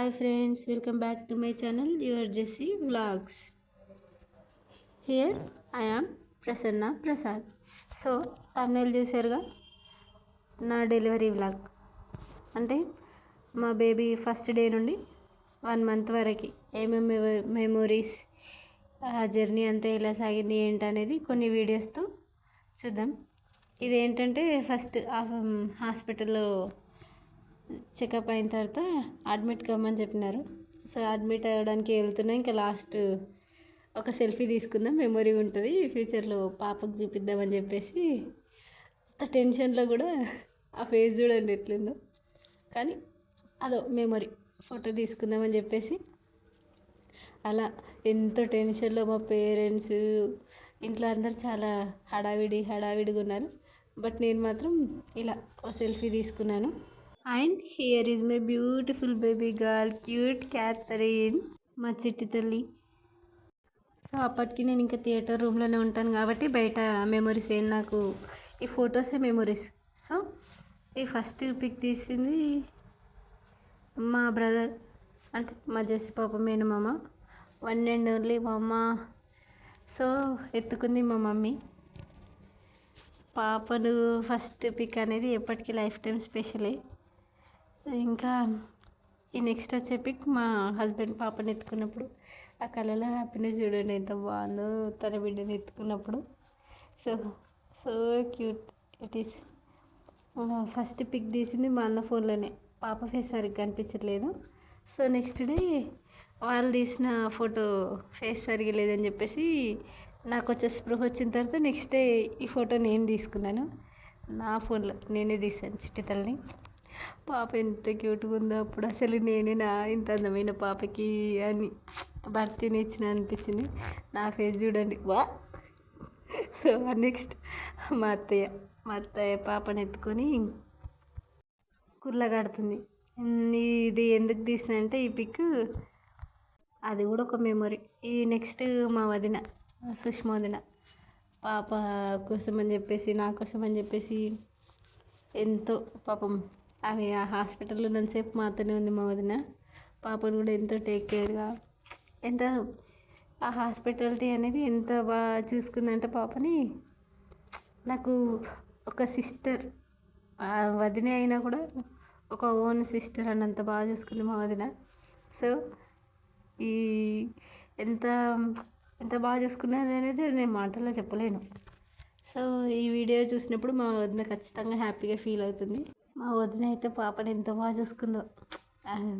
Hi friends, welcome back to my channel, your Jessie Vlogs. Here I am Prasanna Prasad. So thumbnail చూసారుగా నా delivery vlog అంటే మా baby first day నుండి 1 month వరకు ఏమేమి memories ఆ జర్నీ అంతా ఎలా సాగింది ఏంటనేది కొన్ని వీడియోస్తో చూద్దాం. ఇదేంటంటే ఫస్ట్ హాస్పిటల్లో చెకప్ అయిన తర్వాత అడ్మిట్ కమ్మని చెప్పినారు. సో అడ్మిట్ అవ్వడానికి వెళ్తున్నా. ఇంకా లాస్ట్ ఒక సెల్ఫీ తీసుకుందాం, మెమొరీ ఉంటుంది, ఫ్యూచర్లో పాపకు చూపిద్దామని చెప్పేసి అంత టెన్షన్లో కూడా ఆ ఫేస్ చూడండి ఎట్లుందో. కానీ అదో మెమొరీ, ఫోటో తీసుకుందామని చెప్పేసి అలా ఎంతో టెన్షన్లో మా పేరెంట్స్ ఇంట్లో అందరు చాలా హడావిడిగా ఉన్నారు. బట్ నేను మాత్రం ఇలా ఒక సెల్ఫీ తీసుకున్నాను. And here is my beautiful baby girl, cute Catherine, మా చిట్టి తల్లి. సో అప్పటికి నేను ఇంకా థియేటర్ రూమ్లోనే ఉంటాను కాబట్టి బయట మెమొరీస్ ఏం నాకు ఈ ఫొటోసే మెమొరీస్. సో ఈ ఫస్ట్ పిక్ తీసింది మా బ్రదర్, అంటే మా జెస్సి పాప మేనమామ, వన్ అండ్ ఓన్లీ మా అమ్మ. సో ఎత్తుకుంది మా మమ్మీ. పాపను ఫస్ట్ పిక్ అనేది ఎప్పటికీ లైఫ్ టైం స్పెషలే. ఇంకా ఈ నెక్స్ట్ వచ్చే పిక్ మా హస్బెండ్ పాపని ఎత్తుకున్నప్పుడు ఆ కళలో హ్యాపీనెస్ చూడండి ఎంత బాగుందో తన బిడ్డని ఎత్తుకున్నప్పుడు. So so cute it is. First pic తీసింది మా అన్న ఫోన్లోనే, పాప ఫేస్ సరిగ్గా కనిపించట్లేదు. సో నెక్స్ట్ డే వాళ్ళు తీసిన ఫోటో ఫేస్ సరిగ్గా లేదని చెప్పేసి నాకు వచ్చే స్పృహ వచ్చిన తర్వాత నెక్స్ట్ డే ఈ ఫోటో నేను తీసుకున్నాను. నా ఫోన్లో నేనే తీసాను చిట్టి తల్లిని. పాప ఎంత క్యూట్గా ఉందో అప్పుడు. అసలు నేనేనా ఇంత అందమైన పాపకి అని భర్తీని ఇచ్చిన అనిపించింది. నా ఫేస్ చూడండి వా. సో నెక్స్ట్ మా అత్తయ్య పాపని ఎత్తుకొని కుర్లగాడుతుంది. ఇది ఎందుకు తీసిన అంటే ఈ పిక్ అది కూడా ఒక మెమొరీ. ఈ నెక్స్ట్ మా వదిన సుష్మా వదిన పాప కోసం అని చెప్పేసి నా కోసం అని చెప్పేసి ఎంతో పాపం అవి ఆ హాస్పిటల్లో ఉన్నంతసేపు మాతోనే ఉంది మా వదిన. పాపను కూడా ఎంతో టేక్ కేర్గా, ఎంత ఆ హాస్పిటాలిటీ అనేది ఎంత బాగా చూసుకుందంటే పాపని. నాకు ఒక సిస్టర్, వదిన అయినా కూడా ఒక ఓన్ సిస్టర్ అన్నంత బాగా చూసుకుంది మా వదిన. సో ఈ ఎంత ఎంత బాగా చూసుకున్నది అనేది నేను మాటల్లో చెప్పలేను. సో ఈ వీడియో చూసినప్పుడు మా వదిన ఖచ్చితంగా హ్యాపీగా ఫీల్ అవుతుంది. మా వదిన అయితే పాపని ఎంత బాగా చూసుకుందో,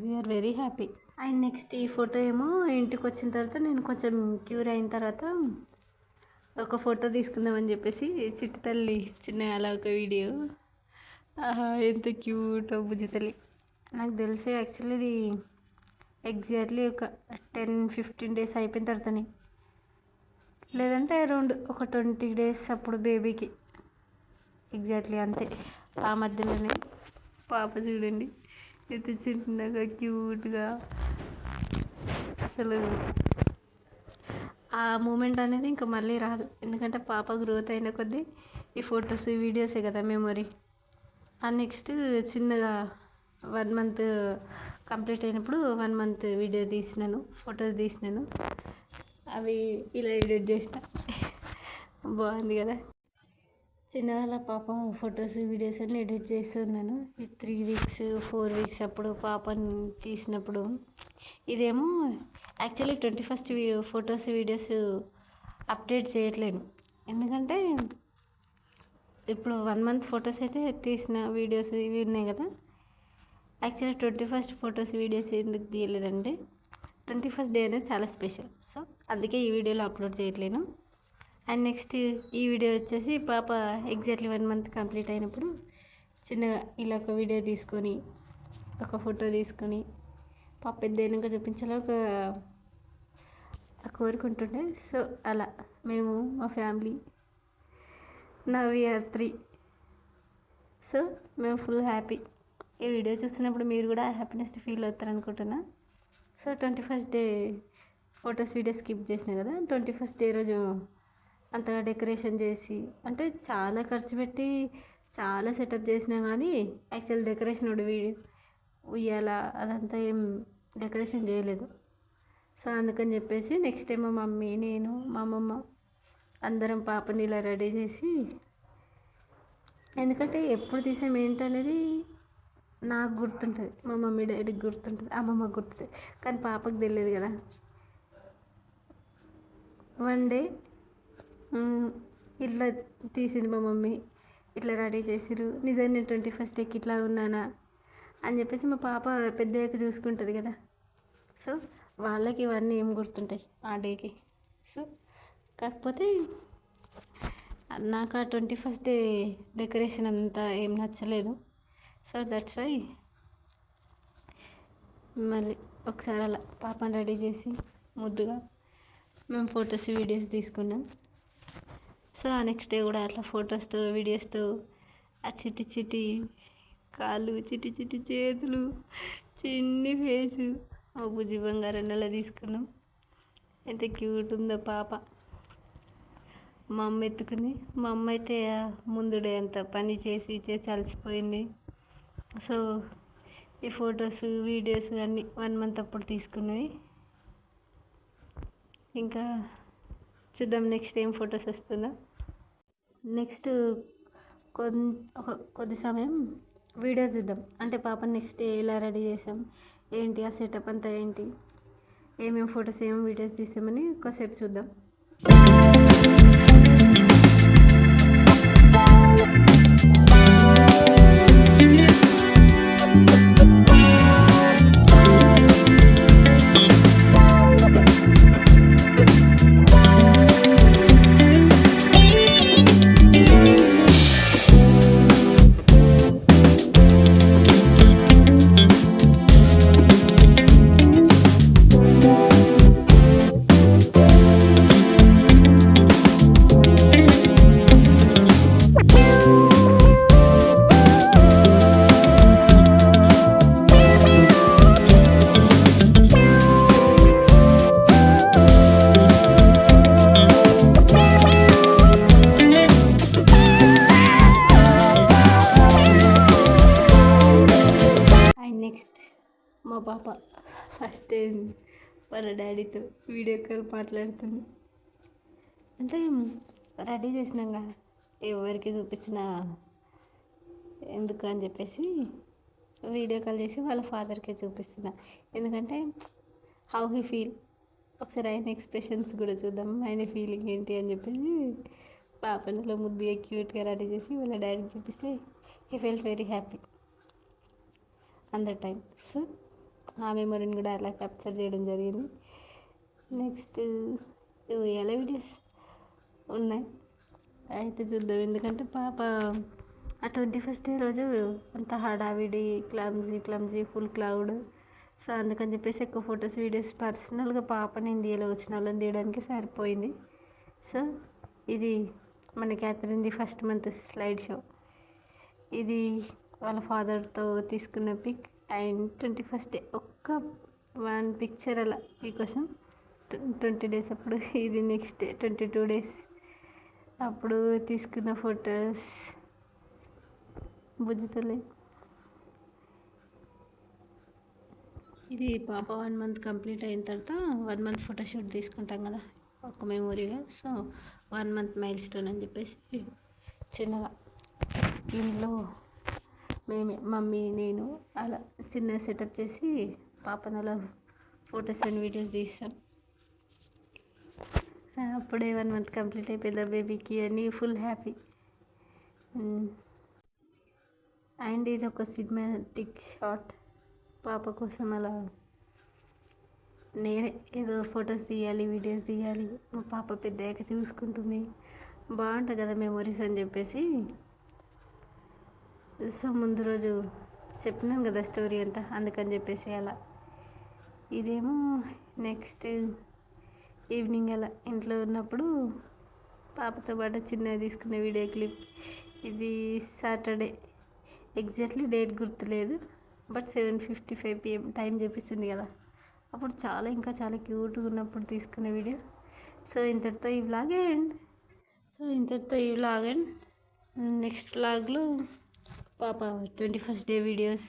we're very happy. And next ఈ ఫోటో ఏమో ఇంటికి వచ్చిన తర్వాత నేను కొంచెం క్యూర్ అయిన తర్వాత ఒక ఫోటో తీసుకుందామని చెప్పేసి చిట్టి తల్లి చిన్న అలా ఒక వీడియో. ఎంత క్యూట్ బుజ్జి తల్లి. నాకు తెలిసి యాక్చువల్లీ ఇది ఎగ్జాక్ట్లీ ఒక 10-15 days అయిపోయిన తర్వాతని, లేదంటే అరౌండ్ ఒక 20 days అప్పుడు బేబీకి ఎగ్జాక్ట్లీ అంతే. ఆ మధ్యలోనే పాప చూడండి ఎంత చిన్నగా క్యూట్గా. అసలు ఆ మూమెంట్ అనేది ఇంకా మళ్ళీ రాదు, ఎందుకంటే పాప గ్రోత్ అయిన కొద్దీ ఈ ఫొటోస్ వీడియోసే కదా మెమొరీ. ఆ నెక్స్ట్ చిన్నగా 1 month కంప్లీట్ అయినప్పుడు 1 month వీడియో తీసినాను, ఫొటోస్ తీసినాను. అవి ఇలా ఎడిట్ చేసిన బాగుంది కదా. చిన్నగా పాప ఫొటోస్ వీడియోస్ అన్నీ ఎడిట్ చేస్తున్నాను. ఈ 3 weeks 4 weeks అప్పుడు పాపని తీసినప్పుడు. ఇదేమో actually 21st photos videos update చేయట్లేను, ఎందుకంటే ఇప్పుడు 1 month ఫొటోస్ అయితే తీసిన వీడియోస్ ఇవి ఉన్నాయి కదా. యాక్చువల్లీ 21st ఫొటోస్ వీడియోస్ ఎందుకు తీయలేదంటే 21st డే అనేది చాలా స్పెషల్. సో అందుకే ఈ వీడియోలో అప్లోడ్ చేయట్లేను. అండ్ నెక్స్ట్ ఈ వీడియో వచ్చేసి పాప ఎగ్జాక్ట్లీ 1 month కంప్లీట్ అయినప్పుడు చిన్నగా ఇలా ఒక వీడియో తీసుకొని ఒక ఫోటో తీసుకొని పాప పెద్ద అయినాక చూపించాలో ఒక కోరుకుంటుండే. సో అలా మేము మా ఫ్యామిలీ నా వీఆర్ 3. సో మేము ఫుల్ హ్యాపీ. ఈ వీడియో చూస్తున్నప్పుడు మీరు కూడా హ్యాపీనెస్ ఫీల్ అవుతారు అనుకుంటున్నా. So 21st day photos videos skip చేసిన కదా, 21st డే రోజు అంతగా డెకరేషన్ చేసి, అంటే చాలా ఖర్చు పెట్టి చాలా సెటప్ చేసినా కానీ యాక్చువల్ డెకరేషన్ వీడియో ఉయ్యాల అదంతా ఏం డెకరేషన్ చేయలేదు. సో అందుకని చెప్పేసి నెక్స్ట్ టైం మా మమ్మీ, నేను, మా అమ్మమ్మ అందరం పాపని ఇలా రెడీ చేసి, ఎందుకంటే ఎప్పుడు తీసాం ఏంటనేది నాకు గుర్తుంటుంది, మా మమ్మీ డాడీకి గుర్తుంటుంది, అమ్మమ్మకి గుర్తుంటుంది, కానీ పాపకు తెలియదు కదా. వన్ డే ఇట్లా తీసింది మా మమ్మీ, ఇట్లా రెడీ చేసిరు. నిజంగా నేను 21st డేకి ఇట్లా ఉన్నానా అని చెప్పేసి మా పాప పెద్దయ్యాక చూసుకుంటుంది కదా. సో వాళ్ళకి ఇవన్నీ ఏం గుర్తుంటాయి ఆ డేకి. సో కాకపోతే నాకు ఆ 21st డే డెకరేషన్ అంతా ఏం నచ్చలేదు. సో దట్స్ వై మళ్ళీ ఒకసారి అలా పాపని రెడీ చేసి ముద్దుగా మేము ఫొటోస్ వీడియోస్ తీసుకున్నాం. సో ఆ నెక్స్ట్ డే కూడా అట్లా ఫొటోస్తో వీడియోస్తో ఆ చిట్టి చిట్టి కాళ్ళు, చిట్టి చిట్టి చేతులు, చిన్ని ఫేసు, ఆ బుజ్జి బంగారం అలా తీసుకున్నాం. ఎంత క్యూట్ ఉందో పాప. మా అమ్మ ఎత్తుకుంది. మా అమ్మ అయితే ముందు డే అంతా పని చేసి చేసి అలసిపోయింది. సో ఈ ఫొటోస్ వీడియోస్ అన్నీ 1 month అప్పుడు తీసుకున్నవి. ఇంకా చూద్దాం నెక్స్ట్ ఏం ఫొటోస్ వస్తుందో. నెక్స్ట్ కొద్ది సమయం వీడియోస్ చూద్దాం. అంటే పాపని నెక్స్ట్ డే ఎలా రెడీ చేసాం, ఏంటి ఆ సెటప్ అంతా ఏంటి, ఏమేమి ఫొటోస్ ఏమేమి వీడియోస్ తీసామని కాసేపు చూద్దాం. నెక్స్ట్ మా పాప ఫస్ట్ టైం వాళ్ళ డాడీతో వీడియో కాల్ మాట్లాడుతుంది. అంటే రెడీ చేసినాం కదా, ఎవరికి చూపించిన ఎందుకు అని చెప్పేసి వీడియో కాల్ చేసి వాళ్ళ ఫాదర్కే చూపిస్తున్నా. ఎందుకంటే హౌ హీ ఫీల్, ఒకసారి ఆయన ఎక్స్ప్రెషన్స్ కూడా చూద్దాం, ఆయన ఫీలింగ్ ఏంటి అని చెప్పేసి పాపని ఇలా ముద్దుగా క్యూట్గా రెడీ చేసి వాళ్ళ డాడీకి చూపిస్తే హీ ఫెల్ట్ వెరీ హ్యాపీ అంత టైం. సో ఆ మెమొరీని కూడా అలా క్యాప్చర్ చేయడం జరిగింది. నెక్స్ట్ ఎలా వీడియోస్ ఉన్నాయి అయితే చూద్దాం. ఎందుకంటే పాప ఆ 21st డే రోజు అంత హడావిడి, క్లమ్జీ ఫుల్ క్లౌడ్. సో అందుకని చెప్పేసి ఎక్కువ ఫొటోస్ వీడియోస్ పర్సనల్గా పాపని ఇండియాలో వచ్చిన వాళ్ళని తీయడానికి సరిపోయింది. సో ఇది మన క్యాథరిన్ది ఫస్ట్ మంత్ స్లైడ్ షో. ఇది వాళ్ళ ఫాదర్తో తీసుకున్న పిక్. అండ్ 21st డే ఒక్క 1 పిక్చర్ అలా మీకోసం 20 days అప్పుడు. ఇది నెక్స్ట్ డే 22 days అప్పుడు తీసుకున్న ఫొటోస్. బుజ్జితలే ఇది పాప 1 month కంప్లీట్ అయిన తర్వాత 1 month ఫోటోషూట్ తీసుకుంటాం కదా ఒక మెమొరీగా. సో 1 month మైల్ స్టోన్ అని చెప్పేసి చిన్నగా ఇంట్లో మేమే మమ్మీ నేను అలా చిన్న సెటప్ చేసి పాపను అలా ఫొటోస్ అండ్ వీడియోస్ తీస్తాం. అప్పుడే 1 month కంప్లీట్ అయిపోయింది ఆ బేబీకి అని ఫుల్ హ్యాపీ. అండ్ ఇది ఒక సినిమాటిక్ షాట్. పాప కోసం అలా నేనే ఏదో ఫొటోస్ తీయాలి, వీడియోస్ తీయాలి, మా పాప పెద్దయ్యాక చూసుకుంటుంది, బాగుంటుంది కదా మెమొరీస్ అని చెప్పేసి. సో ముందు రోజు చెప్పినాను కదా స్టోరీ అంతా, అందుకని చెప్పేసి అలా. ఇదేమో నెక్స్ట్ ఈవినింగ్ అలా ఇంట్లో ఉన్నప్పుడు పాపతో పాటు చిన్నగా తీసుకున్న వీడియో క్లిప్. ఇది సాటర్డే, ఎగ్జాక్ట్లీ డేట్ గుర్తులేదు, బట్ 7:55 PM టైం చూపిస్తుంది కదా, అప్పుడు ఇంకా చాలా క్యూట్గా ఉన్నప్పుడు తీసుకున్న వీడియో. సో ఇంతటితో ఈ వ్లాగ్ అండ్ నెక్స్ట్ వ్లాగ్లో పాప 21st day videos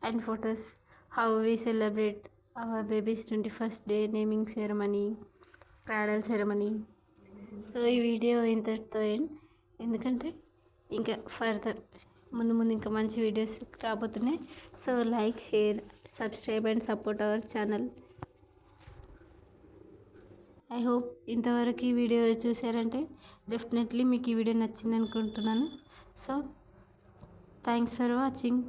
and photos, how we celebrate our babies 21st day naming ceremony, cradle ceremony. So ఈ వీడియో ఇంతటితో ఎందుకంటే ఇంకా ఫర్దర్ ముందు ఇంకా మంచి వీడియోస్ రాబోతున్నాయి. So like, share, subscribe and support our channel. I hope ఇంతవరకు ఈ వీడియో చూసారంటే డెఫినెట్లీ మీకు ఈ వీడియో నచ్చింది అనుకుంటున్నాను. So thanks for watching.